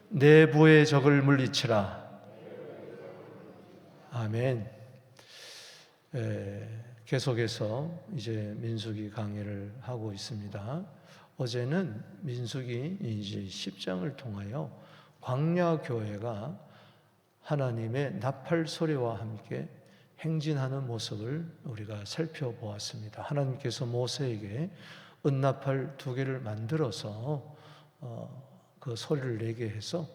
내부의 적을 물리치라. 아멘. 계속해서 이제 민수기 강의를 하고 있습니다. 어제는 민수기 이제 10장을 통하여 광야 교회가 하나님의 나팔 소리와 함께 행진하는 모습을 우리가 살펴보았습니다. 하나님께서 모세에게 은나팔 2개를 만들어서 그 소리를 내게 해서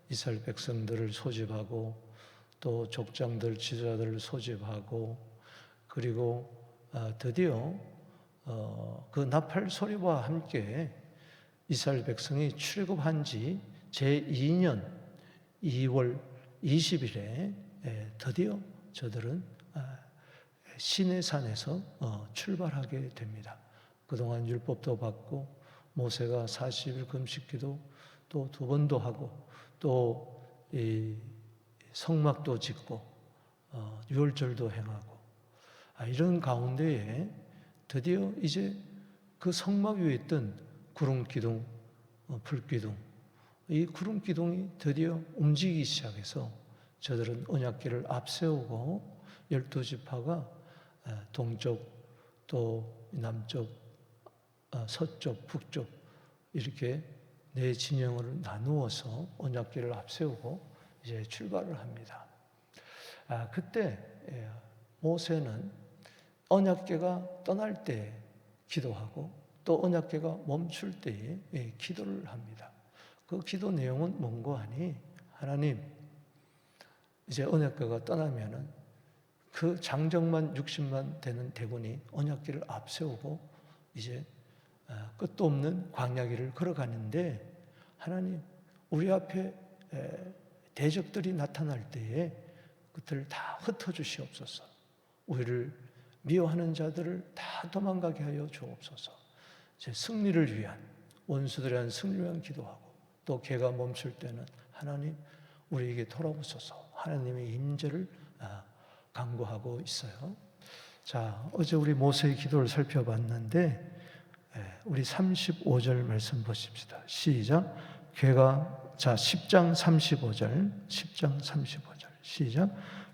이스라엘 백성들을 소집하고 또 족장들, 지도자들을 소집하고 그리고 드디어 그 나팔 소리와 함께 이스라엘 백성이 출애굽한 지 제2년 2월 20일에 드디어 저들은 시내산에서 출발하게 됩니다. 그동안 율법도 받고 모세가 40일 금식기도 또 2번도 하고 또 이 성막도 짓고 유월절도 행하고 이런 가운데에 드디어 이제 그 성막 위에 있던 구름기둥, 불기둥, 이 구름기둥이 드디어 움직이기 시작해서 저들은 언약궤를 앞세우고 12지파가 동쪽 또 남쪽, 서쪽, 북쪽 이렇게 4진영으로 나누어서 언약궤를 앞세우고 이제 출발을 합니다. 그때 모세는 언약궤가 떠날 때 기도하고 또 언약궤가 멈출 때에 기도를 합니다. 그 기도 내용은 뭔고 하니 하나님 이제 언약궤가 떠나면은 그 장정만 60만 되는 대군이 언약궤를 앞세우고 이제 끝도 없는 광야길을 걸어가는데 하나님 우리 앞에 대적들이 나타날 때에 그들을 다 흩어주시옵소서. 우리를 미워하는 자들을 다 도망가게 하여 주옵소서. 제 승리를 위한 원수들에 대한 승리를 위한 기도하고 또 개가 멈출 때는 하나님 우리에게 돌아오소서. 하나님의 임재를 간구하고 있어요. 자, 어제 우리 모세의 기도를 살펴봤는데 우리 35절 말씀 보십시다. 시작. 자 10장 35절 시작.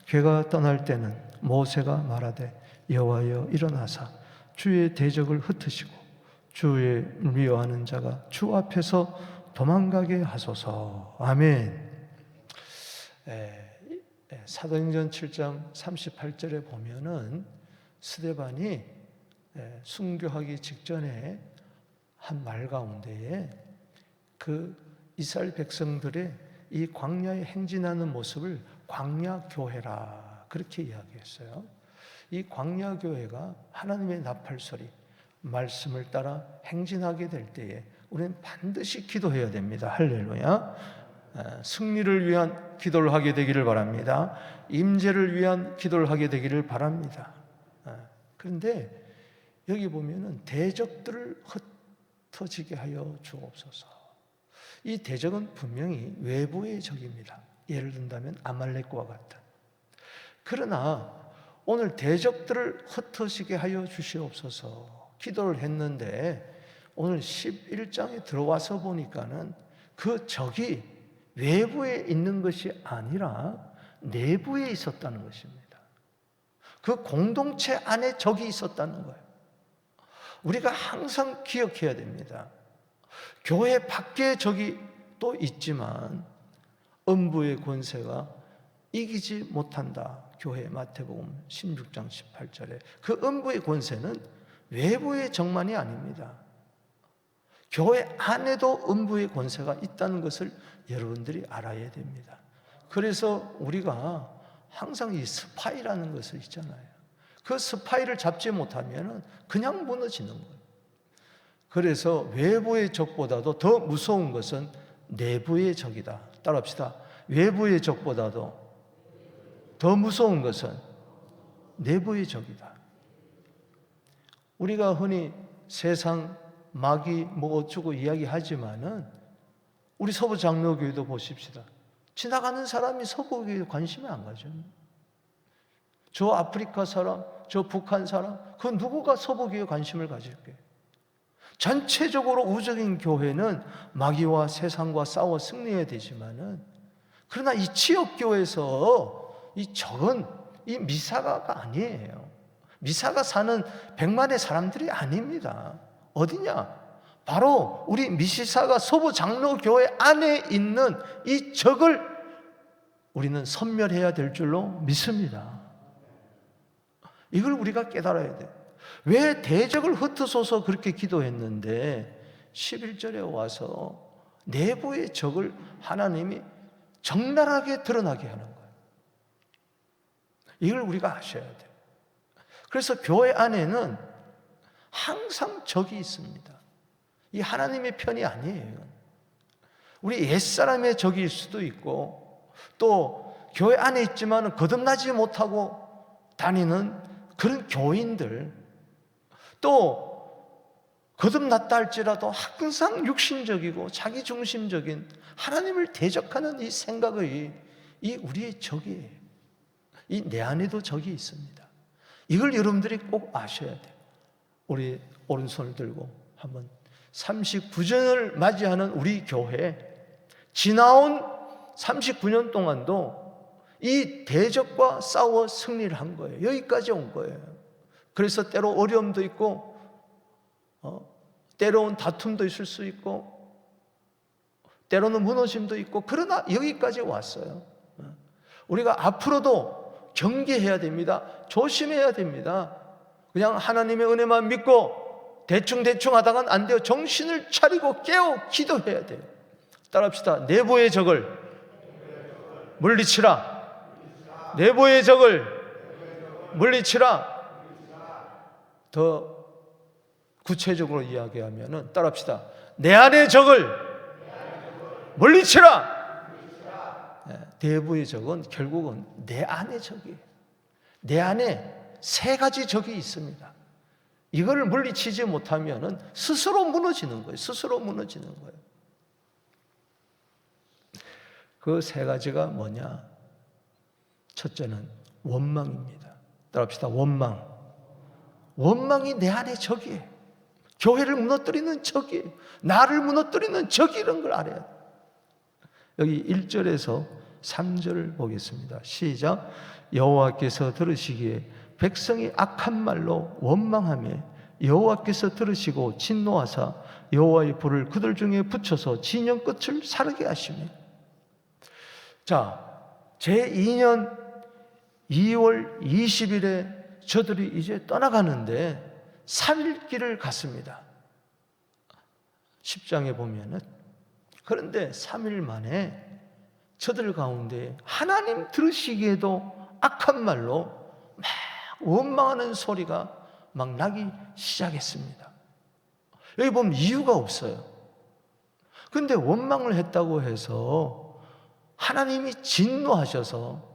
괴가 떠날 때는 모세가 말하되 여호와여 일어나사 주의 대적을 흩으시고 주의 미워하는 자가 주 앞에서 도망가게 하소서. 아멘. 사도행전 7장 38절에 보면은 스데반이 순교하기 직전에 한 말 가운데에 그 이스라엘 백성들의 이 광야에 행진하는 모습을 광야교회라 그렇게 이야기했어요. 이 광야교회가 하나님의 나팔소리, 말씀을 따라 행진하게 될 때에 우리는 반드시 기도해야 됩니다. 할렐루야. 승리를 위한 기도를 하게 되기를 바랍니다. 임재를 위한 기도를 하게 되기를 바랍니다. 그런데 여기 보면은 대적들을 흩어지게 하여 주옵소서. 이 대적은 분명히 외부의 적입니다. 예를 든다면 아말렉과 같은. 그러나 오늘 대적들을 흩어지게 하여 주시옵소서 기도를 했는데 오늘 11장에 들어와서 보니까는 그 적이 외부에 있는 것이 아니라 내부에 있었다는 것입니다. 그 공동체 안에 적이 있었다는 거예요. 우리가 항상 기억해야 됩니다. 교회 밖에 적이 또 있지만 음부의 권세가 이기지 못한다. 교회 마태복음 16장 18절에 그 음부의 권세는 외부의 적만이 아닙니다. 교회 안에도 음부의 권세가 있다는 것을 여러분들이 알아야 됩니다. 그래서 우리가 항상 이 스파이라는 것을 있잖아요. 그 스파이를 잡지 못하면 그냥 무너지는 거예요. 그래서 외부의 적보다도 더 무서운 것은 내부의 적이다. 따라합시다. 외부의 적보다도 더 무서운 것은 내부의 적이다. 우리가 흔히 세상 마귀 뭐 어쩌고 이야기하지만은 우리 서부 장로교회도 보십시다. 지나가는 사람이 서부교회에 관심이 안 가죠. 저 아프리카 사람, 저 북한 사람, 그 누구가 서부교회에 관심을 가질게? 전체적으로 우적인 교회는 마귀와 세상과 싸워 승리해야 되지만은, 그러나 이 지역교회에서 이 적은 이 미사가가 아니에요. 미사가 사는 100만의 사람들이 아닙니다. 어디냐? 바로 우리 미시사가 서부 장로교회 안에 있는 이 적을 우리는 섬멸해야 될 줄로 믿습니다. 이걸 우리가 깨달아야 돼요. 왜 대적을 흩어서서 그렇게 기도했는데 11절에 와서 내부의 적을 하나님이 적나라하게 드러나게 하는 거예요. 이걸 우리가 아셔야 돼요. 그래서 교회 안에는 항상 적이 있습니다. 이 하나님의 편이 아니에요. 우리 옛사람의 적일 수도 있고, 또 교회 안에 있지만 거듭나지 못하고 다니는 그런 교인들, 또 거듭났다 할지라도 항상 육신적이고 자기중심적인 하나님을 대적하는 이 생각의 이 우리의 적이에요. 이 내 안에도 적이 있습니다. 이걸 여러분들이 꼭 아셔야 돼요. 우리 오른손을 들고 한번 39년을 맞이하는 우리 교회, 지나온 39년 동안도 이 대적과 싸워 승리를 한 거예요. 여기까지 온 거예요. 그래서 때로 어려움도 있고, 때로는 다툼도 있을 수 있고, 때로는 무너짐도 있고, 그러나 여기까지 왔어요. 우리가 앞으로도 경계해야 됩니다. 조심해야 됩니다. 그냥 하나님의 은혜만 믿고 대충 하다간 안 돼요. 정신을 차리고 깨어 기도해야 돼요. 따라합시다. 내부의 적을 물리치라. 내부의 적을 물리치라. 더 구체적으로 이야기하면 따라합시다. 내 안의 적을 물리치라. 내부의 적은 결국은 내 안의 적이에요. 내 안에 세 가지 적이 있습니다. 이걸 물리치지 못하면 스스로 무너지는 거예요. 스스로 무너지는 거예요. 그 세 가지가 뭐냐? 첫째는 원망입니다. 따라합시다. 원망. 원망이 내 안의 적이에요. 교회를 무너뜨리는 적이에요. 나를 무너뜨리는 적이 이런 걸 알아야 돼요. 여기 1절에서 3절을 보겠습니다. 시작. 여호와께서 들으시기에 백성이 악한 말로 원망하며 여호와께서 들으시고 진노하사 여호와의 불을 그들 중에 붙여서 진영 끝을 사르게 하시며. 자, 제2년 2월 20일에 저들이 이제 떠나가는데 3일길을 갔습니다. 10장에 보면은. 그런데 3일 만에 저들 가운데 하나님 들으시기에도 악한 말로 막 원망하는 소리가 막 나기 시작했습니다. 여기 보면 이유가 없어요. 그런데 원망을 했다고 해서 하나님이 진노하셔서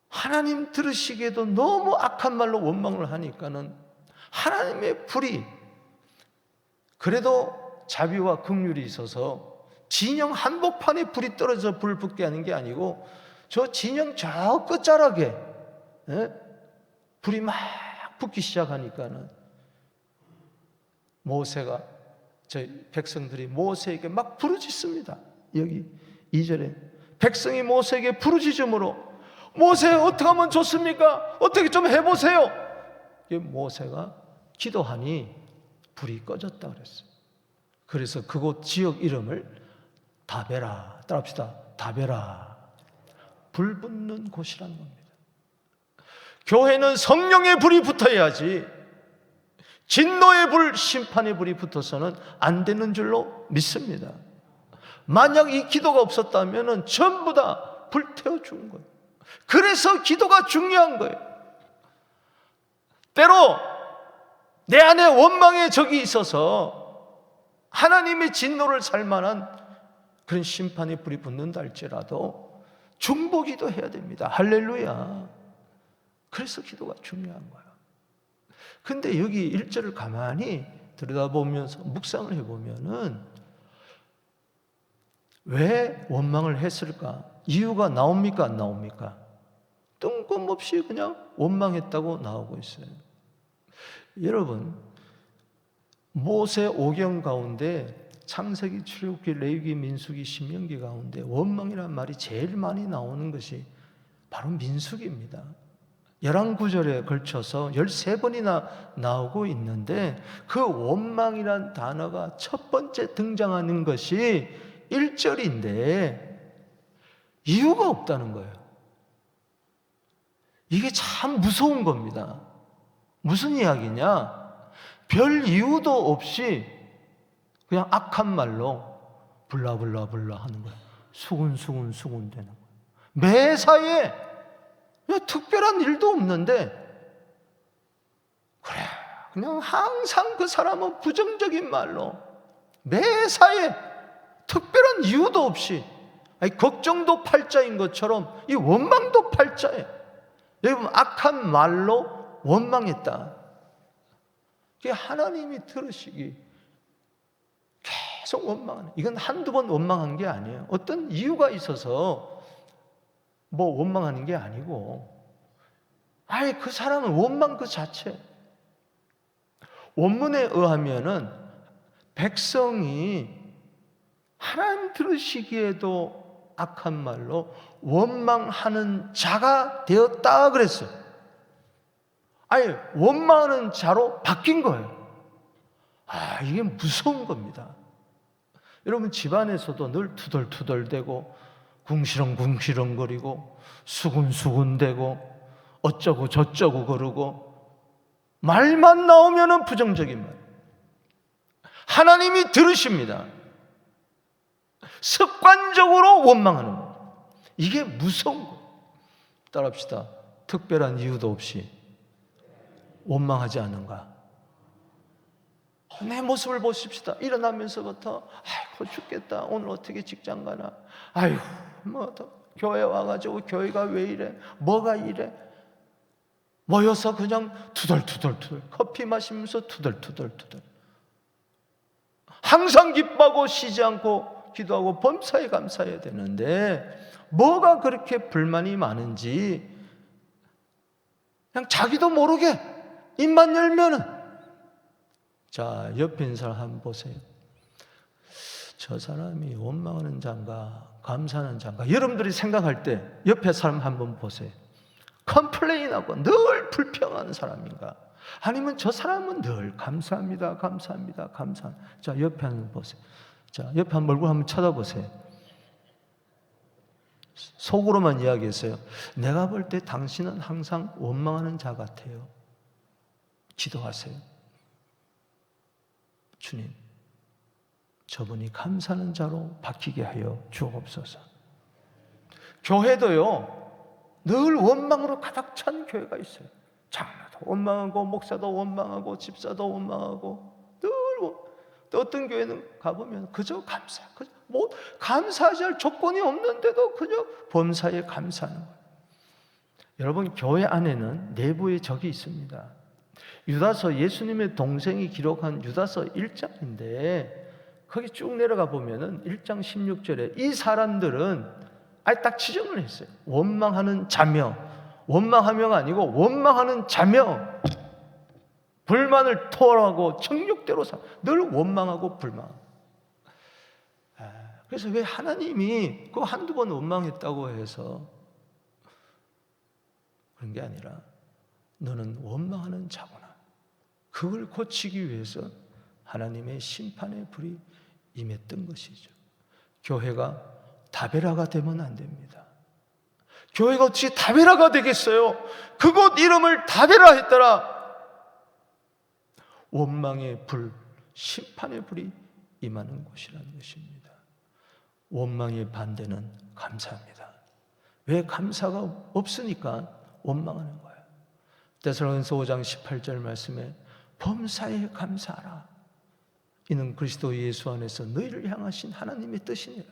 하나님 들으시기에도 너무 악한 말로 원망을 하니까는 하나님의 불이 그래도 자비와 긍휼이 있어서 진영 한복판에 불이 떨어져 불 붙게 하는 게 아니고 저 진영 저 끝자락에 불이 막 붙기 시작하니까는 모세가 저희 백성들이 모세에게 막 부르짖습니다. 여기 2절에 백성이 모세에게 부르짖음으로 모세 어떻게 하면 좋습니까? 어떻게 좀 해보세요. 모세가 기도하니 불이 꺼졌다 그랬어요. 그래서 그곳 지역 이름을 다베라, 따라합시다. 다베라, 불 붙는 곳이라는 겁니다. 교회는 성령의 불이 붙어야지 진노의 불, 심판의 불이 붙어서는 안 되는 줄로 믿습니다. 만약 이 기도가 없었다면 전부 다 불태워 준 거예요. 그래서 기도가 중요한 거예요. 때로 내 안에 원망의 적이 있어서 하나님의 진노를 살 만한 그런 심판의 불이 붙는다 할지라도 중보기도 해야 됩니다. 할렐루야. 그래서 기도가 중요한 거야. 근데 여기 1절을 가만히 들여다보면서 묵상을 해보면은 왜 원망을 했을까? 이유가 나옵니까? 안 나옵니까? 뜬금없이 그냥 원망했다고 나오고 있어요. 여러분, 모세 오경 가운데 창세기, 출애굽기, 레위기, 민수기, 신명기 가운데 원망이라는 말이 제일 많이 나오는 것이 바로 민수기입니다. 11구절에 걸쳐서 13번이나 나오고 있는데 그 원망이란 단어가 첫 번째 등장하는 것이 1절인데 이유가 없다는 거예요. 이게 참 무서운 겁니다. 무슨 이야기냐? 별 이유도 없이 그냥 악한 말로 불라불라불라 하는 거예요. 수군수군 되는 거예요. 매사에 특별한 일도 없는데 그래 그냥 항상 그 사람은 부정적인 말로 매사에 특별한 이유도 없이 걱정도 팔자인 것처럼 이 원망도 팔자예요. 여러분 악한 말로 원망했다. 이게 하나님이 들으시기 계속 원망하는, 이건 한두 번 원망한 게 아니에요. 어떤 이유가 있어서 뭐 원망하는 게 아니고 그 사람은 원망 그 자체. 원문에 의하면은 백성이 하나님 들으시기에도 악한 말로 원망하는 자가 되었다 그랬어요. 원망하는 자로 바뀐 거예요. 이게 무서운 겁니다. 여러분 집안에서도 늘 투덜투덜대고 궁시렁궁시렁거리고 수군수군대고 어쩌고 저쩌고 그러고 말만 나오면은 부정적인 말. 하나님이 들으십니다. 습관적으로 원망하는 것. 이게 무서운 거예요. 따라합시다. 특별한 이유도 없이 원망하지 않는가? 내 모습을 보십시다. 일어나면서부터 아이고 죽겠다. 오늘 어떻게 직장 가나? 아이고 뭐 교회 와가지고 교회가 왜 이래? 뭐가 이래? 모여서 그냥 투덜투덜 커피 마시면서 투덜투덜 항상 기뻐하고 쉬지 않고 기도하고 범사에 감사해야 되는데 뭐가 그렇게 불만이 많은지 그냥 자기도 모르게 입만 열면은 자, 옆에 있는 사람 한번 보세요. 저 사람이 원망하는 자인가 감사하는 자인가 여러분들이 생각할 때 옆에 사람 한번 보세요. 컴플레인하고 늘 불평하는 사람인가 아니면 저 사람은 늘 감사합니다. 자, 옆에 한번 보세요. 자, 옆에 한 얼굴 한번 쳐다보세요. 속으로만 이야기했어요. 내가 볼 때 당신은 항상 원망하는 자 같아요. 기도하세요. 주님, 저분이 감사하는 자로 바뀌게 하여 주옵소서. 교회도요, 늘 원망으로 가득 찬 교회가 있어요. 장로도 원망하고, 목사도 원망하고, 집사도 원망하고, 늘 또 어떤 교회는 가보면 그저 감사, 뭐 감사하지 할 조건이 없는데도 그저 범사에 감사하는 거예요. 여러분, 교회 안에는 내부의 적이 있습니다. 유다서, 예수님의 동생이 기록한 유다서 1장인데 거기 쭉 내려가 보면은 1장 16절에 이 사람들은 딱 지정을 했어요. 원망하는 자며, 원망하며가 아니고 원망하는 자며 불만을 토하고 정욕대로 늘 원망하고 불만. 그래서 왜 하나님이 그 한두 번 원망했다고 해서 그런 게 아니라 너는 원망하는 자구나. 그걸 고치기 위해서 하나님의 심판의 불이 임했던 것이죠. 교회가 다베라가 되면 안 됩니다. 교회가 어떻게 다베라가 되겠어요? 그곳 이름을 다베라 했더라. 원망의 불, 심판의 불이 임하는 곳이라는 것입니다. 원망의 반대는 감사합니다. 왜? 감사가 없으니까 원망하는 거예요. 데살로니가서 5장 18절 말씀에 범사에 감사하라. 이는 그리스도 예수 안에서 너희를 향하신 하나님의 뜻이니라.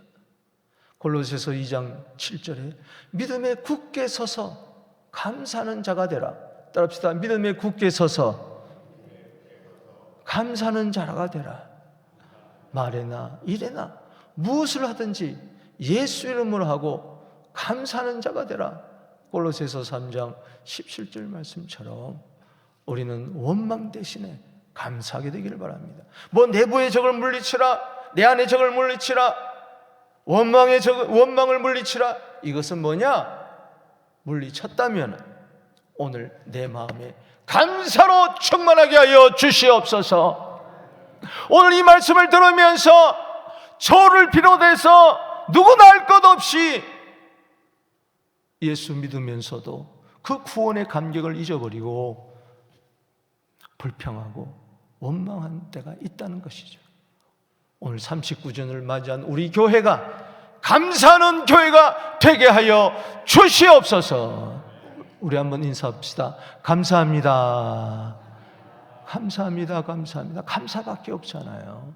골로새서 2장 7절에 믿음에 굳게 서서 감사하는 자가 되라. 따라합시다. 믿음에 굳게 서서 감사하는 자가 되라. 말에나 일에나 무엇을 하든지 예수 이름으로 하고 감사하는 자가 되라. 골로새서 3장 17절 말씀처럼 우리는 원망 대신에 감사하게 되기를 바랍니다. 뭐 내부의 적을 물리치라, 내 안의 적을 물리치라, 원망을 물리치라. 이것은 뭐냐? 물리쳤다면 오늘 내 마음에 감사로 충만하게 하여 주시옵소서. 오늘 이 말씀을 들으면서 저를 비롯해서 누구나 할 것 없이 예수 믿으면서도 그 구원의 감격을 잊어버리고 불평하고 원망한 때가 있다는 것이죠. 오늘 39주년을 맞이한 우리 교회가 감사하는 교회가 되게 하여 주시옵소서. 우리 한번 인사합시다. 감사합니다. 감사합니다. 감사합니다. 감사밖에 없잖아요.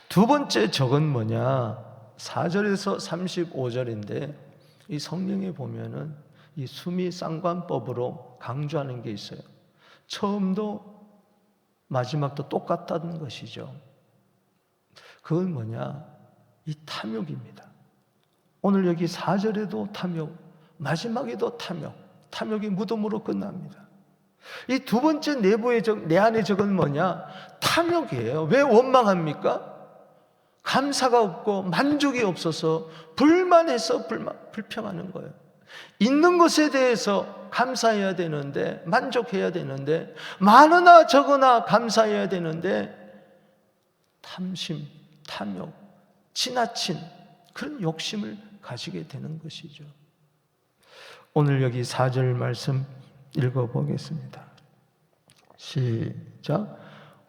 두 번째 적은 뭐냐? 4절에서 35절인데 이 성경에 보면은 이 수미상관법으로 강조하는 게 있어요. 처음도 마지막도 똑같다는 것이죠. 그건 뭐냐? 이 탐욕입니다. 오늘 여기 4절에도 탐욕, 마지막에도 탐욕, 탐욕이 무덤으로 끝납니다. 이 두 번째 내부의 적, 내 안의 적은 뭐냐? 탐욕이에요. 왜 원망합니까? 감사가 없고 만족이 없어서 불만해서 불평하는 거예요. 있는 것에 대해서 감사해야 되는데, 만족해야 되는데, 많으나 적으나 감사해야 되는데 탐심, 탐욕, 지나친 그런 욕심을 가지게 되는 것이죠. 오늘 여기 4절 말씀 읽어보겠습니다. 시작.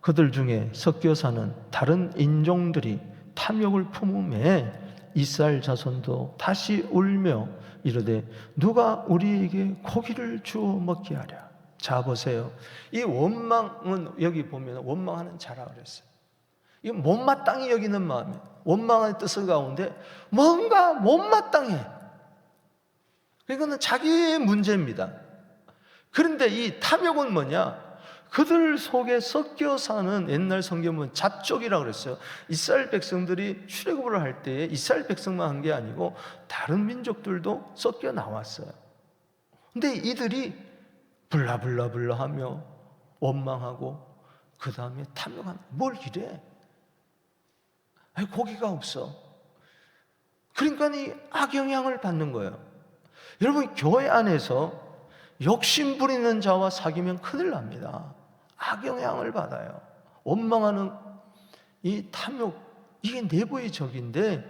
그들 중에 섞여 사는 다른 인종들이 탐욕을 품음에 이스라엘 자손도 다시 울며 이르되 누가 우리에게 고기를 주어 먹게 하랴. 자 보세요. 이 원망은 여기 보면 원망하는 자라 그랬어요. 이 못마땅히 여기는 마음에 원망의 뜻을 가운데 뭔가 못마땅해. 이거는 자기의 문제입니다. 그런데 이 탐욕은 뭐냐? 그들 속에 섞여 사는, 옛날 성경은 잡족이라고 그랬어요. 이스라엘 백성들이 출애굽을 할 때에 이스라엘 백성만 한 게 아니고 다른 민족들도 섞여 나왔어요. 근데 이들이 불라불라불라 하며 원망하고 그 다음에 탐욕하는, 뭘 이래? 아니 고기가 없어. 그러니까 이 악영향을 받는 거예요. 여러분 교회 안에서 욕심 부리는 자와 사귀면 큰일 납니다. 악영향을 받아요. 원망하는 이 탐욕, 이게 내부의 적인데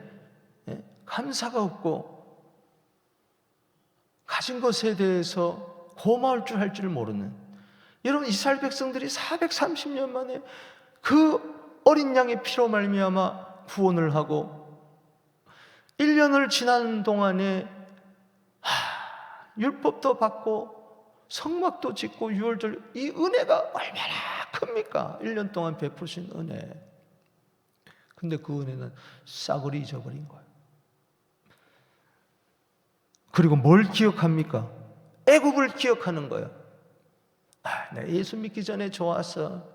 감사가 없고 가진 것에 대해서 고마울 줄 할 줄 모르는, 여러분 이스라엘 백성들이 430년 만에 그 어린 양의 피로 말미암아 구원을 하고 1년을 지난 동안에 율법도 받고 성막도 짓고 유월절, 이 은혜가 얼마나 큽니까? 1년 동안 베푸신 은혜. 근데 그 은혜는 싸그리 잊어버린 거예요. 그리고 뭘 기억합니까? 애굽을 기억하는 거예요. 내가 예수 믿기 전에 좋았어.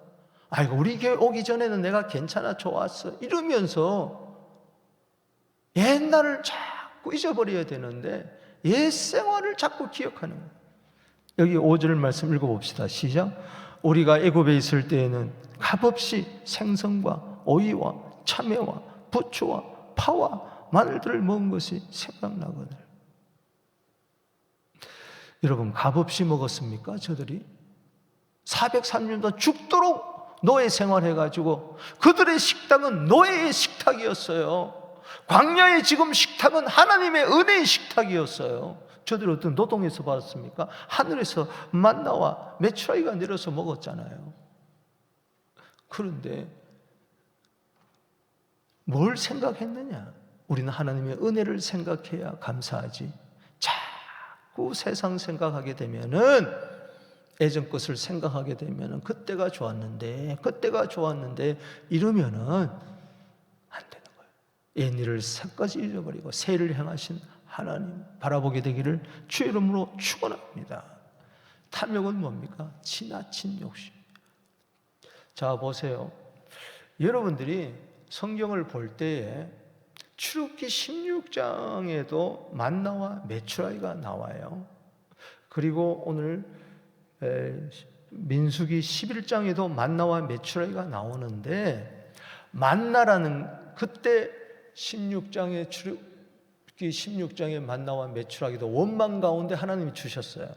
아이고 우리 교회 오기 전에는 내가 괜찮아 좋았어. 이러면서 옛날을 자꾸 잊어버려야 되는데 옛 생활을 자꾸 기억하는 거예요. 여기 5절 말씀 읽어봅시다. 시작. 우리가 애굽에 있을 때에는 값없이 생선과 오이와 참외와 부추와 파와 마늘들을 먹은 것이 생각나거늘. 여러분 값없이 먹었습니까? 저들이 403년 동안 죽도록 노예 생활해가지고 그들의 식탁은 노예의 식탁이었어요. 광야의 지금 식탁은 하나님의 은혜의 식탁이었어요. 저들이 어떤 노동에서 받았습니까? 하늘에서 만나와 메추라기가 내려서 먹었잖아요. 그런데 뭘 생각했느냐? 우리는 하나님의 은혜를 생각해야 감사하지. 자꾸 세상 생각하게 되면은, 예전 것을 생각하게 되면은 그때가 좋았는데 이러면은 안 되는 거예요. 옛 일을 새까지 잊어버리고 새 일을 행하신 하나님 바라보게 되기를 주의 이름으로 축원합니다. 탐욕은 뭡니까? 지나친 욕심. 자 보세요. 여러분들이 성경을 볼 때에 출애굽기 16장에도 만나와 메추라기가 나와요. 그리고 오늘 민수기 11장에도 만나와 메추라기가 나오는데, 만나라는 그때 16장에 출애굽기 16장에 만나와 메추라기도 원망 가운데 하나님이 주셨어요.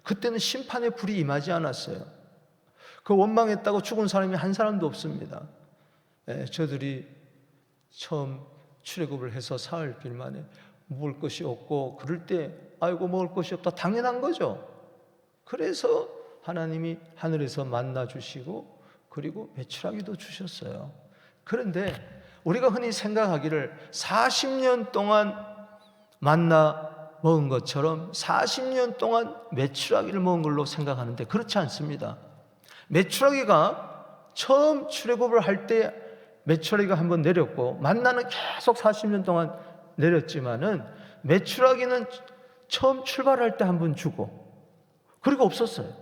그때는 심판의 불이 임하지 않았어요. 그 원망했다고 죽은 사람이 한 사람도 없습니다. 저들이 처음 출애굽을 해서 사흘길 만에 먹을 것이 없고 그럴 때 아이고 먹을 것이 없다 당연한 거죠. 그래서 하나님이 하늘에서 만나 주시고 그리고 메추라기도 주셨어요. 그런데 우리가 흔히 생각하기를 40년 동안 만나 먹은 것처럼 40년 동안 메추라기를 먹은 걸로 생각하는데 그렇지 않습니다. 메추라기가 처음 출애굽을 할 때 메추라기가 한번 내렸고 만나는 계속 40년 동안 내렸지만은 메추라기는 처음 출발할 때 한번 주고 그리고 없었어요.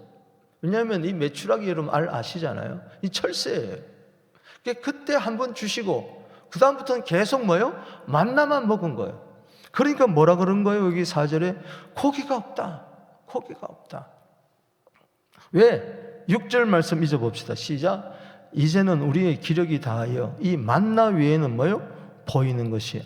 왜냐하면 이 메추라기 여러분 아시잖아요. 이 철새예요. 그때 한번 주시고 그 다음부터는 계속 뭐예요? 만나만 먹은 거예요. 그러니까 뭐라 그런 거예요? 여기 4절에 고기가 없다. 고기가 없다. 왜? 6절 말씀 잊어봅시다. 시작. 이제는 우리의 기력이 다하여 이 만나 외에는 뭐예요? 보이는 것이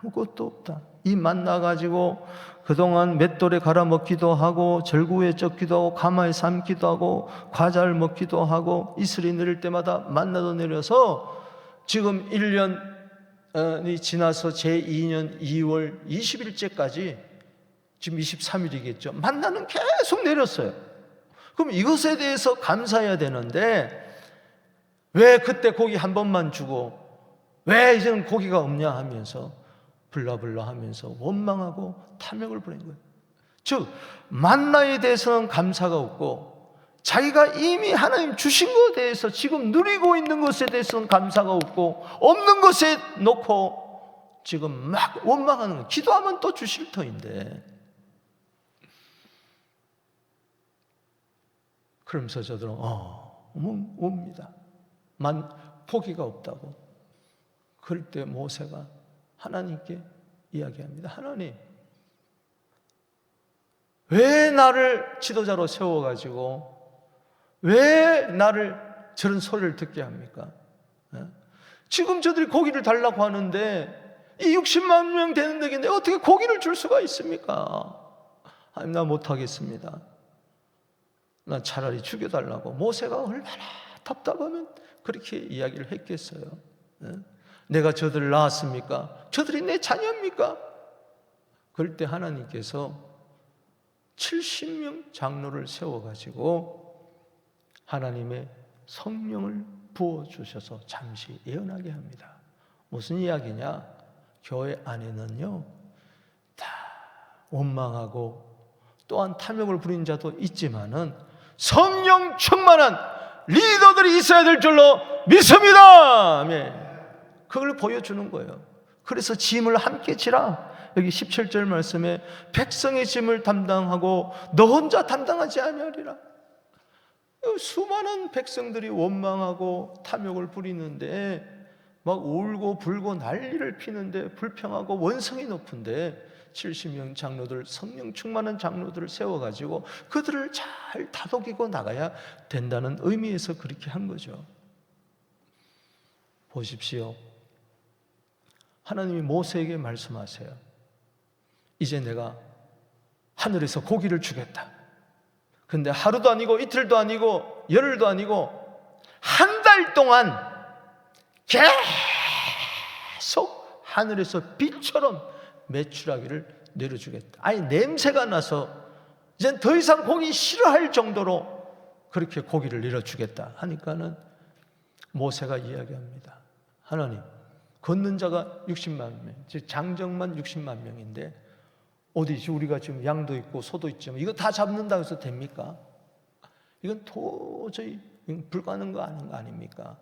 아무것도 없다. 이 만나 가지고 그동안 맷돌에 갈아 먹기도 하고 절구에 쪄기도 하고 가마에 삶기도 하고 과자를 먹기도 하고 이슬이 내릴 때마다 만나도 내려서 지금 1년이 지나서 제2년 2월 20일째까지 지금 23일이겠죠. 만나는 계속 내렸어요. 그럼 이것에 대해서 감사해야 되는데 왜 그때 고기 한 번만 주고 왜 이제는 고기가 없냐 하면서 블라블라 하면서 원망하고 탐욕을 부린 거예요. 즉 만나에 대해서는 감사가 없고 자기가 이미 하나님 주신 것에 대해서 지금 누리고 있는 것에 대해서는 감사가 없고 없는 것에 놓고 지금 막 원망하는 거예요. 기도하면 또 주실 터인데. 그러면서 저들은 옵니다. 포기가 없다고. 그럴 때 모세가 하나님께 이야기합니다. 하나님, 왜 나를 지도자로 세워가지고 왜 나를 저런 소리를 듣게 합니까? 지금 저들이 고기를 달라고 하는데 이 60만 명 되는 데인데 어떻게 고기를 줄 수가 있습니까? 하나님, 나 못하겠습니다. 나 차라리 죽여달라고. 모세가 얼마나 답답하면 그렇게 이야기를 했겠어요. 내가 저들을 낳았습니까? 저들이 내 자녀입니까? 그럴 때 하나님께서 70명 장로를 세워가지고 하나님의 성령을 부어주셔서 잠시 예언하게 합니다. 무슨 이야기냐? 교회 안에는요 다 원망하고 또한 탐욕을 부린 자도 있지만은 성령 충만한 리더들이 있어야 될 줄로 믿습니다. 아멘. 그걸 보여주는 거예요. 그래서 짐을 함께 지라. 여기 17절 말씀에 백성의 짐을 담당하고 너 혼자 담당하지 아니하리라. 수많은 백성들이 원망하고 탐욕을 부리는데 막 울고 불고 난리를 피는데 불평하고 원성이 높은데 70명 장로들, 성령 충만한 장로들을 세워가지고 그들을 잘 다독이고 나가야 된다는 의미에서 그렇게 한 거죠. 보십시오. 하나님이 모세에게 말씀하세요. 이제 내가 하늘에서 고기를 주겠다. 근데 하루도 아니고 이틀도 아니고 열흘도 아니고 한 달 동안 계속 하늘에서 빛처럼 메추라기를 내려주겠다. 아니 냄새가 나서 이젠 더 이상 고기 싫어할 정도로 그렇게 고기를 내려주겠다 하니까는 모세가 이야기합니다. 하나님, 걷는 자가 60만 명, 즉 장정만 60만 명인데 어디지? 우리가 지금 양도 있고 소도 있지만 이거 다 잡는다고 해서 됩니까? 이건 도저히 불가능한 거 아닙니까?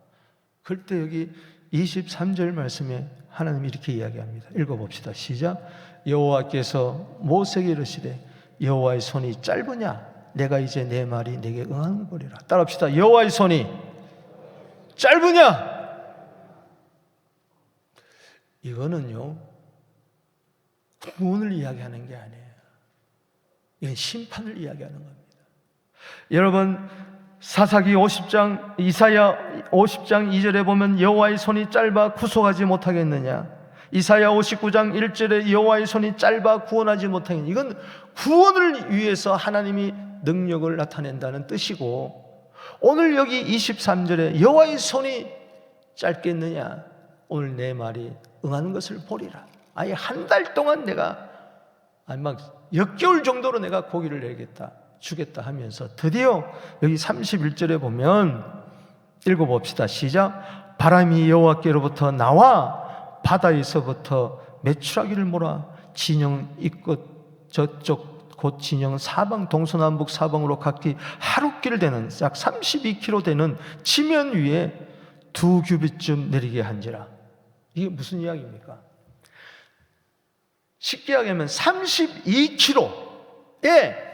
그때 여기 23절 말씀에 하나님이 이렇게 이야기합니다. 읽어봅시다. 시작. 여호와께서 모세에게 이르시되 여호와의 손이 짧으냐? 내가 이제 내 말이 내게 응하는 거리라. 따라합시다. 여호와의 손이 짧으냐? 이거는요 구원을 이야기하는 게 아니에요. 이건 심판을 이야기하는 겁니다. 여러분, 사사기 50장, 이사야 50장 2절에 보면 여호와의 손이 짧아 구속하지 못하겠느냐. 이사야 59장 1절에 여호와의 손이 짧아 구원하지 못하겠느냐. 이건 구원을 위해서 하나님이 능력을 나타낸다는 뜻이고, 오늘 여기 23절에 여호와의 손이 짧겠느냐. 오늘 내 말이 응하는 것을 보리라. 아예 한 달 동안 내가 막 역겨울 정도로 내가 고기를 내겠다, 주겠다 하면서 드디어 여기 31절에 보면 읽어봅시다. 시작. 바람이 여호와께로부터 나와 바다에서부터 메추라기를 몰아 진영 이끝 저쪽 곧 진영 사방 동서남북 사방으로 각기 하루길 되는 약 32km 되는 지면 위에 2규빗쯤 내리게 한지라. 이게 무슨 이야기입니까? 쉽게 이야기하면 32km에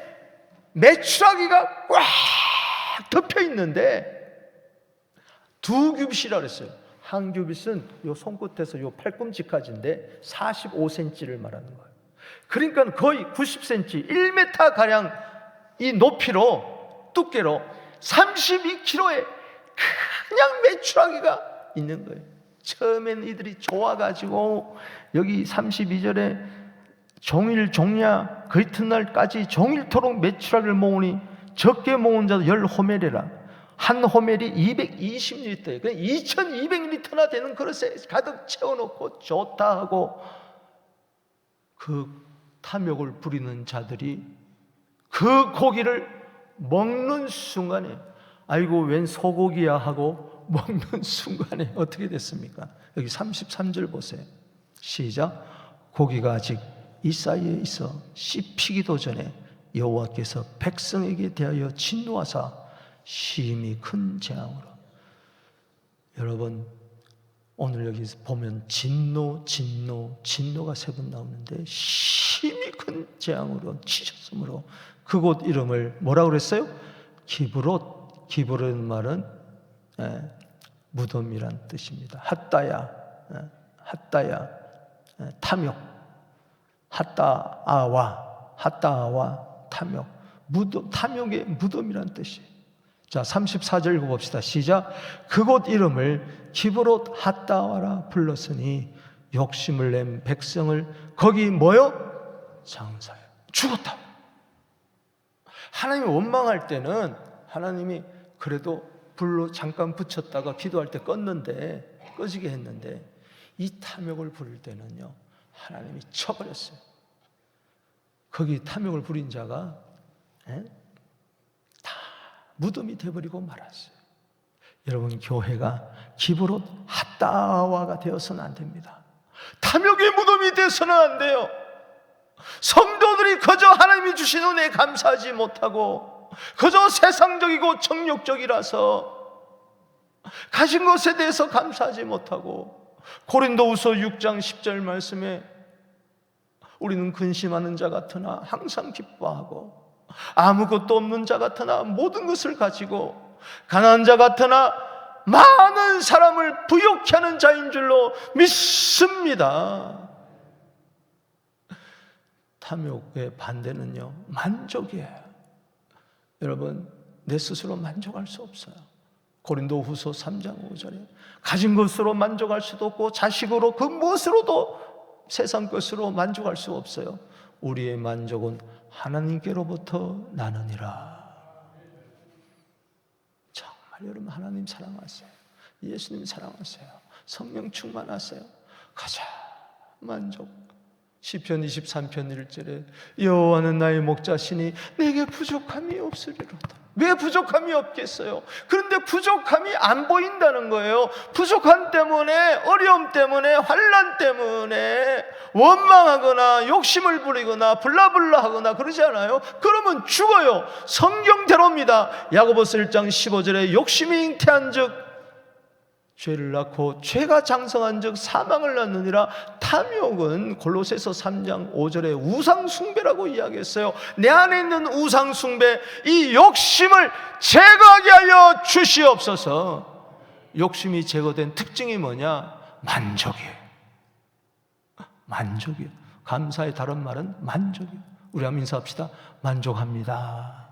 메추라기가 꽉 덮여 있는데 2규빗이라 그랬어요. 한 규빗은 요 손끝에서 요 팔꿈치까지인데 45cm를 말하는 거예요. 그러니까 거의 90cm, 1m 가량 이 높이로, 두께로 32km에 그냥 메추라기가 있는 거예요. 처음엔 이들이 좋아가지고 여기 32절에 종일 종야 그 이튿날까지 종일토록 메추라기를 모으니 적게 모은 자도 10호멜이라. 한 호멜이 220리터예요. 2200리터나 되는 그릇에 가득 채워놓고 좋다 하고 그 탐욕을 부리는 자들이 그 고기를 먹는 순간에 아이고 웬 소고기야 하고 먹는 순간에 어떻게 됐습니까? 여기 33절 보세요. 시작. 고기가 아직 이 사이에 있어 씹히기도 전에 여호와께서 백성에게 대하여 진노하사 심히 큰 재앙으로. 여러분 오늘 여기 보면 진노가 3번 나오는데 심히 큰 재앙으로 치셨으므로 그곳 이름을 뭐라고 그랬어요? 기브롯. 기브롯은 말은 무덤이란 뜻입니다. 핫다야 탐욕, 핫다아와 탐욕, 무덤, 탐욕의 무덤이란 뜻이에요. 자, 34절 읽어봅시다. 시작. 그곳 이름을 기브롯 핫다와라 불렀으니 욕심을 낸 백성을 거기 뭐요? 장사해. 죽었다. 하나님이 원망할 때는 하나님이 그래도 불로 잠깐 붙였다가 기도할 때 꺼지게 했는데 이 탐욕을 부릴 때는요 하나님이 쳐버렸어요. 거기 탐욕을 부린 자가 다 무덤이 되어버리고 말았어요. 여러분 교회가 기브롯 핫다와가 되어서는 안 됩니다. 탐욕의 무덤이 되어서는 안 돼요. 성도들이 그저 하나님이 주신 은혜에 감사하지 못하고 그저 세상적이고 정욕적이라서 가진 것에 대해서 감사하지 못하고, 고린도후서 6장 10절 말씀에 우리는 근심하는 자 같으나 항상 기뻐하고 아무것도 없는 자 같으나 모든 것을 가지고 가난한 자 같으나 많은 사람을 부욕케 하는 자인 줄로 믿습니다. 탐욕의 반대는요 만족이에요. 여러분 내 스스로 만족할 수 없어요. 고린도후서 3장 5절에 가진 것으로 만족할 수도 없고 자식으로 그 무엇으로도 세상 것으로 만족할 수 없어요. 우리의 만족은 하나님께로부터 나느니라. 정말 여러분 하나님 사랑하세요. 예수님 사랑하세요. 성령 충만하세요. 가자 만족. 시편 23편 1절에 여호와는 나의 목자시니 내게 부족함이 없으리로다. 왜 부족함이 없겠어요? 그런데 부족함이 안 보인다는 거예요. 부족함 때문에, 어려움 때문에, 환난 때문에 원망하거나 욕심을 부리거나 블라블라 하거나 그러지 않아요? 그러면 죽어요. 성경대로입니다. 야고보서 1장 15절에 욕심이 잉태한 즉 죄를 낳고 죄가 장성한 즉 사망을 낳느니라. 탐욕은 골로새서 3장 5절에 우상숭배라고 이야기했어요. 내 안에 있는 우상숭배, 이 욕심을 제거하게 하여 주시옵소서. 욕심이 제거된 특징이 뭐냐? 만족이에요. 만족이에요. 감사의 다른 말은 만족이에요. 우리 한번 인사합시다. 만족합니다.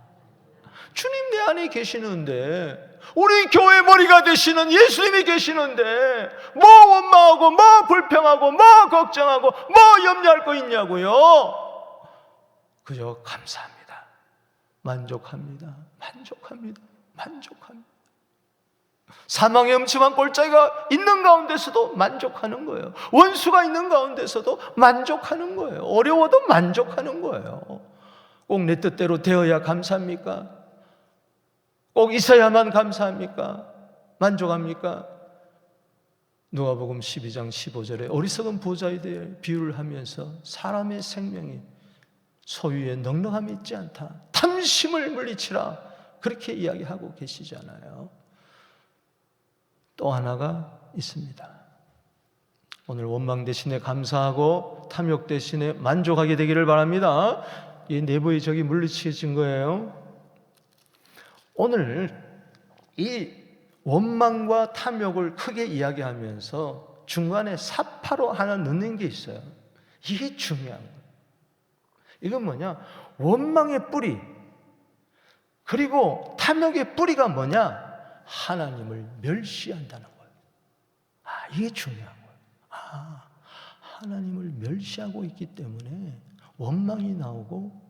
주님 내 안에 계시는데, 우리 교회 머리가 되시는 예수님이 계시는데 뭐 원망하고 뭐 불평하고 뭐 걱정하고 뭐 염려할 거 있냐고요. 그저 감사합니다, 만족합니다, 만족합니다, 만족합니다. 사망의 음침한 골짜기가 있는 가운데서도 만족하는 거예요. 원수가 있는 가운데서도 만족하는 거예요. 어려워도 만족하는 거예요. 꼭 내 뜻대로 되어야 감사합니까? 꼭 있어야만 감사합니까? 만족합니까? 누가복음 12장 15절에 어리석은 부자에 대해 비유를 하면서 사람의 생명이 소유에 넉넉함이 있지 않다, 탐심을 물리치라, 그렇게 이야기하고 계시잖아요. 또 하나가 있습니다. 오늘 원망 대신에 감사하고 탐욕 대신에 만족하게 되기를 바랍니다. 이 내부의 적이 물리치진 거예요. 오늘 이 원망과 탐욕을 크게 이야기하면서 중간에 사파로 하나 넣는 게 있어요. 이게 중요한 거예요. 이건 뭐냐? 원망의 뿌리, 그리고 탐욕의 뿌리가 뭐냐? 하나님을 멸시한다는 거예요. 이게 중요한 거예요. 하나님을 멸시하고 있기 때문에 원망이 나오고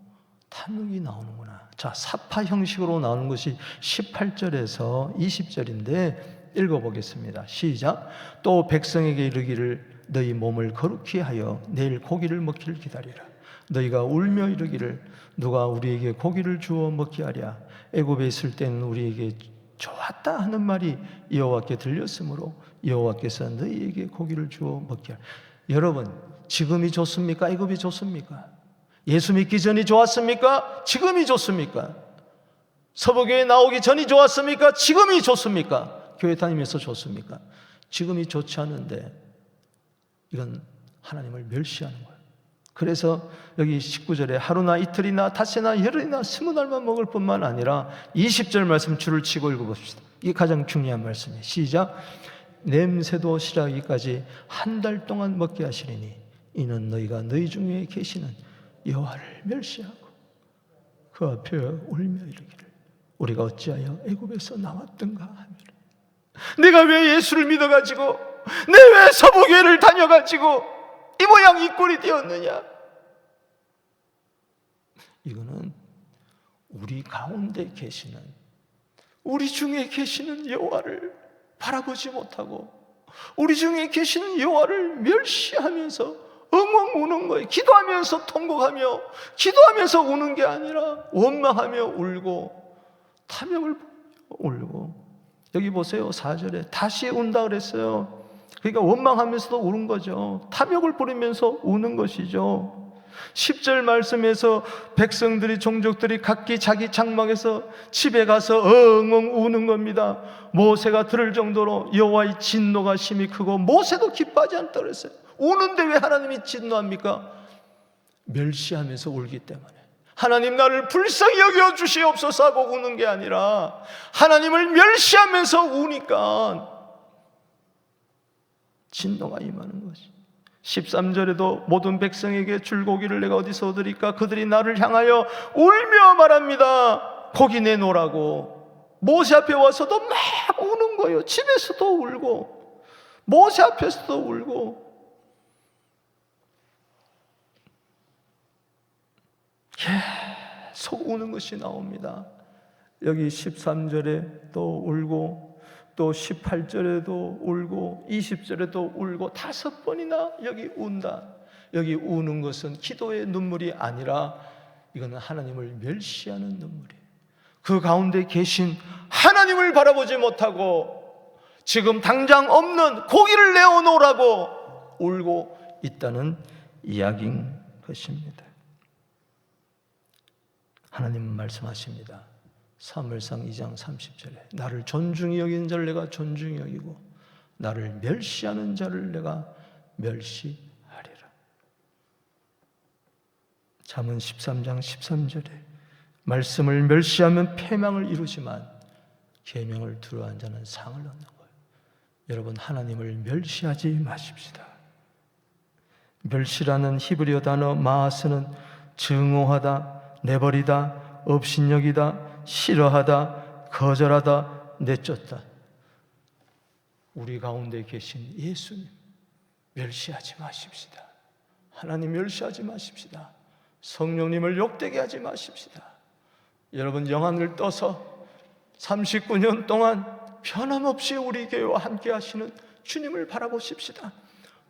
탐욕이 나오는구나. 자, 사파 형식으로 나오는 것이 18절에서 20절인데 읽어보겠습니다. 시작. 또 백성에게 이르기를 너희 몸을 거룩히 하여 내일 고기를 먹기를 기다리라. 너희가 울며 이르기를 누가 우리에게 고기를 주어 먹게 하랴. 애굽에 있을 때는 우리에게 좋았다 하는 말이 여호와께 들렸으므로 여호와께서 너희에게 고기를 주어 먹게 하랴. 여러분, 지금이 좋습니까? 애굽이 좋습니까? 예수 믿기 전이 좋았습니까? 지금이 좋습니까? 서부교회 나오기 전이 좋았습니까? 지금이 좋습니까? 교회 다니면서 좋습니까? 지금이 좋지 않은데 이건 하나님을 멸시하는 거예요. 그래서 여기 19절에 하루나 이틀이나 닷새나 열흘이나 20날만 먹을 뿐만 아니라 20절 말씀 줄을 치고 읽어봅시다. 이게 가장 중요한 말씀이에요. 시작. 냄새도 실하기까지 한 달 동안 먹게 하시리니 이는 너희가 너희 중에 계시는 여호와를 멸시하고 그 앞에 울며 이르기를 우리가 어찌하여 애굽에서 나왔던가 하미라. 내가 왜 예수를 믿어가지고, 내 왜 서부교회를 다녀가지고 이 모양 이 꼴이 되었느냐. 이거는 우리 가운데 계시는, 우리 중에 계시는 여호와를 바라보지 못하고 우리 중에 계시는 여호와를 멸시하면서 엉엉 우는 거예요. 기도하면서 통곡하며 기도하면서 우는 게 아니라 원망하며 울고 탐욕을 울고. 여기 보세요. 4절에 다시 운다 그랬어요. 그러니까 원망하면서도 우는 거죠. 탐욕을 부리면서 우는 것이죠. 10절 말씀에서 백성들이, 종족들이 각기 자기 장막에서 집에 가서 엉엉 우는 겁니다. 모세가 들을 정도로 여호와의 진노가 심히 크고 모세도 기뻐하지 않다 그랬어요. 우는데 왜 하나님이 진노합니까? 멸시하면서 울기 때문에. 하나님 나를 불쌍히 여겨 주시옵소서 하고 우는 게 아니라 하나님을 멸시하면서 우니까 진노가 임하는 것이. 13절에도 모든 백성에게 줄 고기를 내가 어디서 얻으리까? 그들이 나를 향하여 울며 말합니다. 고기 내놓으라고. 모세 앞에 와서도 막 우는 거예요. 집에서도 울고 모세 앞에서도 울고. 계속 우는 것이 나옵니다. 여기 13절에 또 울고 또 18절에도 울고 20절에도 울고 5번이나 여기 운다. 여기 우는 것은 기도의 눈물이 아니라 이거는 하나님을 멸시하는 눈물이에요. 그 가운데 계신 하나님을 바라보지 못하고 지금 당장 없는 고기를 내어놓으라고 울고 있다는 이야기인 것입니다. 하나님은 말씀하십니다. 사무엘상 2장 30절에 나를 존중히 여기는 자를 내가 존중히 여기고 나를 멸시하는 자를 내가 멸시하리라. 잠언 13장 13절에 말씀을 멸시하면 패망을 이루지만 계명을 두려워하는 자는 상을 얻는 거예요. 여러분, 하나님을 멸시하지 마십시다. 멸시라는 히브리어 단어 마아스는 증오하다, 내버리다, 업신여기다, 싫어하다, 거절하다, 내쫓다. 우리 가운데 계신 예수님 멸시하지 마십시다. 하나님 멸시하지 마십시다. 성령님을 욕되게 하지 마십시다. 여러분, 영안을 떠서 39년 동안 변함없이 우리 교회와 함께 하시는 주님을 바라보십시다.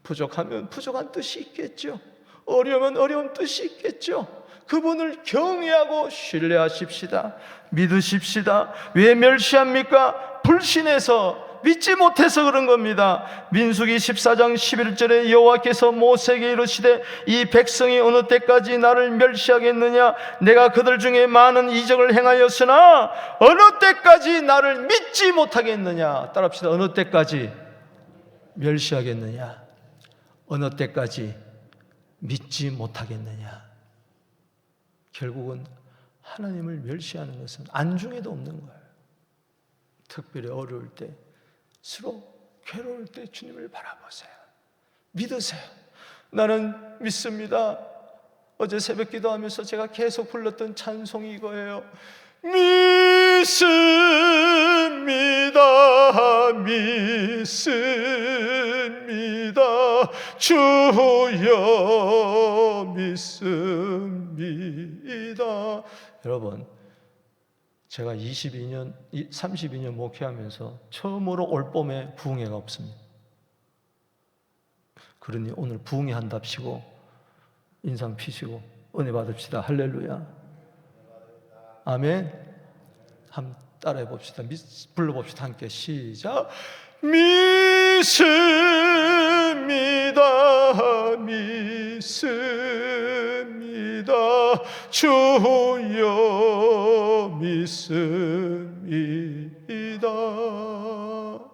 부족하면 부족한 뜻이 있겠죠. 어려우면 어려운 뜻이 있겠죠. 그분을 경외하고 신뢰하십시다. 믿으십시다. 왜 멸시합니까? 불신해서, 믿지 못해서 그런 겁니다. 민수기 14장 11절에 여호와께서 모세에게 이르시되 이 백성이 어느 때까지 나를 멸시하겠느냐? 내가 그들 중에 많은 이적을 행하였으나 어느 때까지 나를 믿지 못하겠느냐? 따라합시다. 어느 때까지 멸시하겠느냐? 어느 때까지 믿지 못하겠느냐? 결국은 하나님을 멸시하는 것은 안중에도 없는 거예요. 특별히 어려울 때, 서로 괴로울 때 주님을 바라보세요. 믿으세요. 나는 믿습니다. 어제 새벽 기도하면서 제가 계속 불렀던 찬송이 이거예요. 믿습니다. 믿습니다. 주여 믿습니다. 여러분, 제가 32년 목회하면서 처음으로 올 봄에 부흥회가 없습니다. 그러니 오늘 부흥회 한답시고 인상 피시고 은혜 받읍시다. 할렐루야. 아멘. 한번 따라해 봅시다. 불러봅시다. 함께 시작. 믿습니다. 믿습니다. 주여 믿습니다.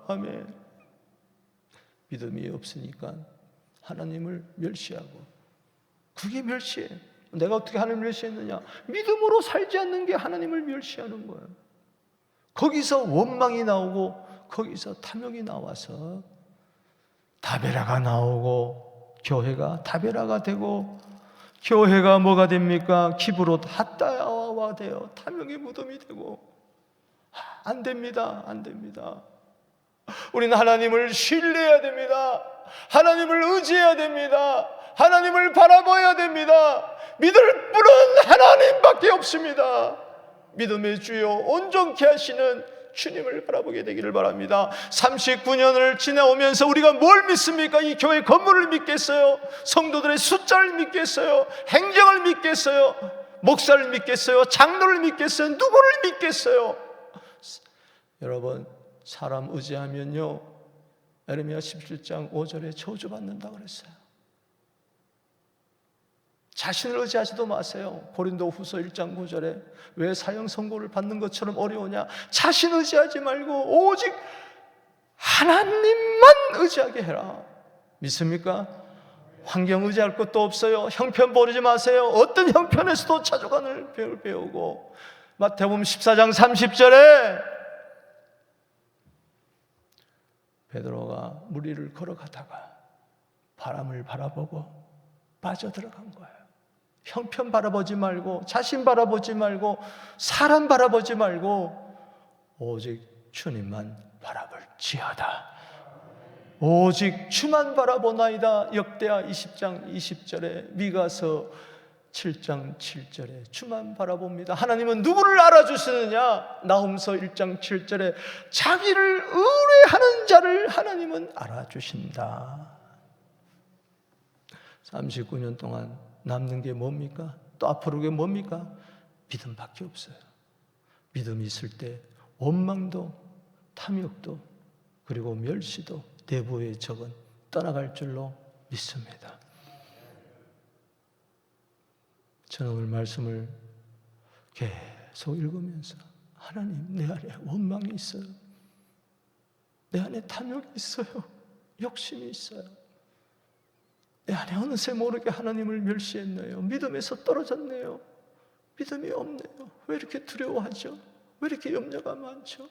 아멘. 믿음이 없으니까 하나님을 멸시하고, 그게 멸시예요. 내가 어떻게 하나님을 멸시했느냐? 믿음으로 살지 않는 게 하나님을 멸시하는 거예요. 거기서 원망이 나오고, 거기서 탐욕이 나와서 다베라가 나오고, 교회가 다베라가 되고, 교회가 뭐가 됩니까? 기브롯 핫다야와 되어 탐욕의 무덤이 되고. 안 됩니다. 안 됩니다. 우리는 하나님을 신뢰해야 됩니다. 하나님을 의지해야 됩니다. 하나님을 바라봐야 됩니다. 믿을 분은 하나님밖에 없습니다. 믿음의 주요 온전케 하시는 주님을 바라보게 되기를 바랍니다. 39년을 지나오면서 우리가 뭘 믿습니까? 이 교회 건물을 믿겠어요? 성도들의 숫자를 믿겠어요? 행정을 믿겠어요? 목사를 믿겠어요? 장로를 믿겠어요? 누구를 믿겠어요? 여러분, 사람 의지하면요, 에레미야 17장 5절에 저주받는다 그랬어요. 자신을 의지하지도 마세요. 고린도후서 1장 9절에 왜 사형 선고를 받는 것처럼 어려우냐? 자신 의지하지 말고 오직 하나님만 의지하게 해라. 믿습니까? 환경 의지할 것도 없어요. 형편 버리지 마세요. 어떤 형편에서도 자조간을 배우고. 마태복음 14장 30절에 베드로가 물 위를 걸어가다가 바람을 바라보고 빠져들어간 거예요. 형편 바라보지 말고, 자신 바라보지 말고, 사람 바라보지 말고 오직 주님만 바라볼지어다. 오직 주만 바라보나이다. 역대하 20장 20절에, 미가서 7장 7절에 주만 바라봅니다. 하나님은 누구를 알아주시느냐? 나훔서 1장 7절에 자기를 의뢰하는 자를 하나님은 알아주신다. 39년 동안 남는 게 뭡니까? 또 앞으로 게 뭡니까? 믿음밖에 없어요. 믿음이 있을 때 원망도, 탐욕도, 그리고 멸시도, 내부의 적은 떠나갈 줄로 믿습니다. 저는 오늘 말씀을 계속 읽으면서 하나님, 내 안에 원망이 있어요. 내 안에 탐욕이 있어요. 욕심이 있어요. 내 안에 어느새 모르게 하나님을 멸시했네요. 믿음에서 떨어졌네요. 믿음이 없네요. 왜 이렇게 두려워하죠? 왜 이렇게 염려가 많죠?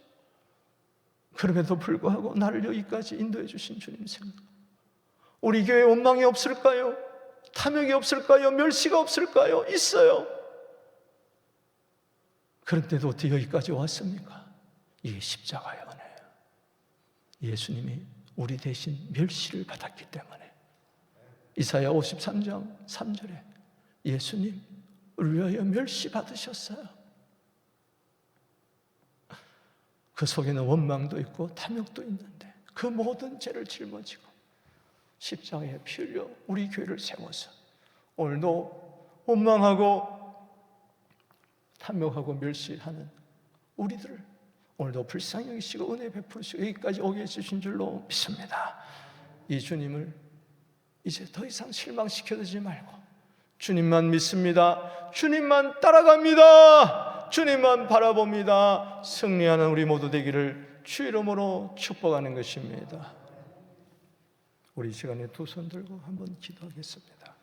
그럼에도 불구하고 나를 여기까지 인도해 주신 주님 생각. 우리 교회에 원망이 없을까요? 탐욕이 없을까요? 멸시가 없을까요? 있어요. 그런데도 어떻게 여기까지 왔습니까? 이게 십자가의 은혜예요. 예수님이 우리 대신 멸시를 받았기 때문에 이사야 53장 3절에 예수님 우리 위하여 멸시 받으셨어요. 그 속에는 원망도 있고 탐욕도 있는데 그 모든 죄를 짊어지고 십자가에 피 흘려 우리 교회를 세워서 오늘도 원망하고 탐욕하고 멸시하는 우리들을 오늘도 불쌍히 여기시고 은혜 베푸시고 여기까지 오게 해주신 줄로 믿습니다. 이 주님을 이제 더 이상 실망시켜주지 말고 주님만 믿습니다. 주님만 따라갑니다. 주님만 바라봅니다. 승리하는 우리 모두 되기를 주 이름으로 축복하는 것입니다. 우리 이 시간에 두 손 들고 한번 기도하겠습니다.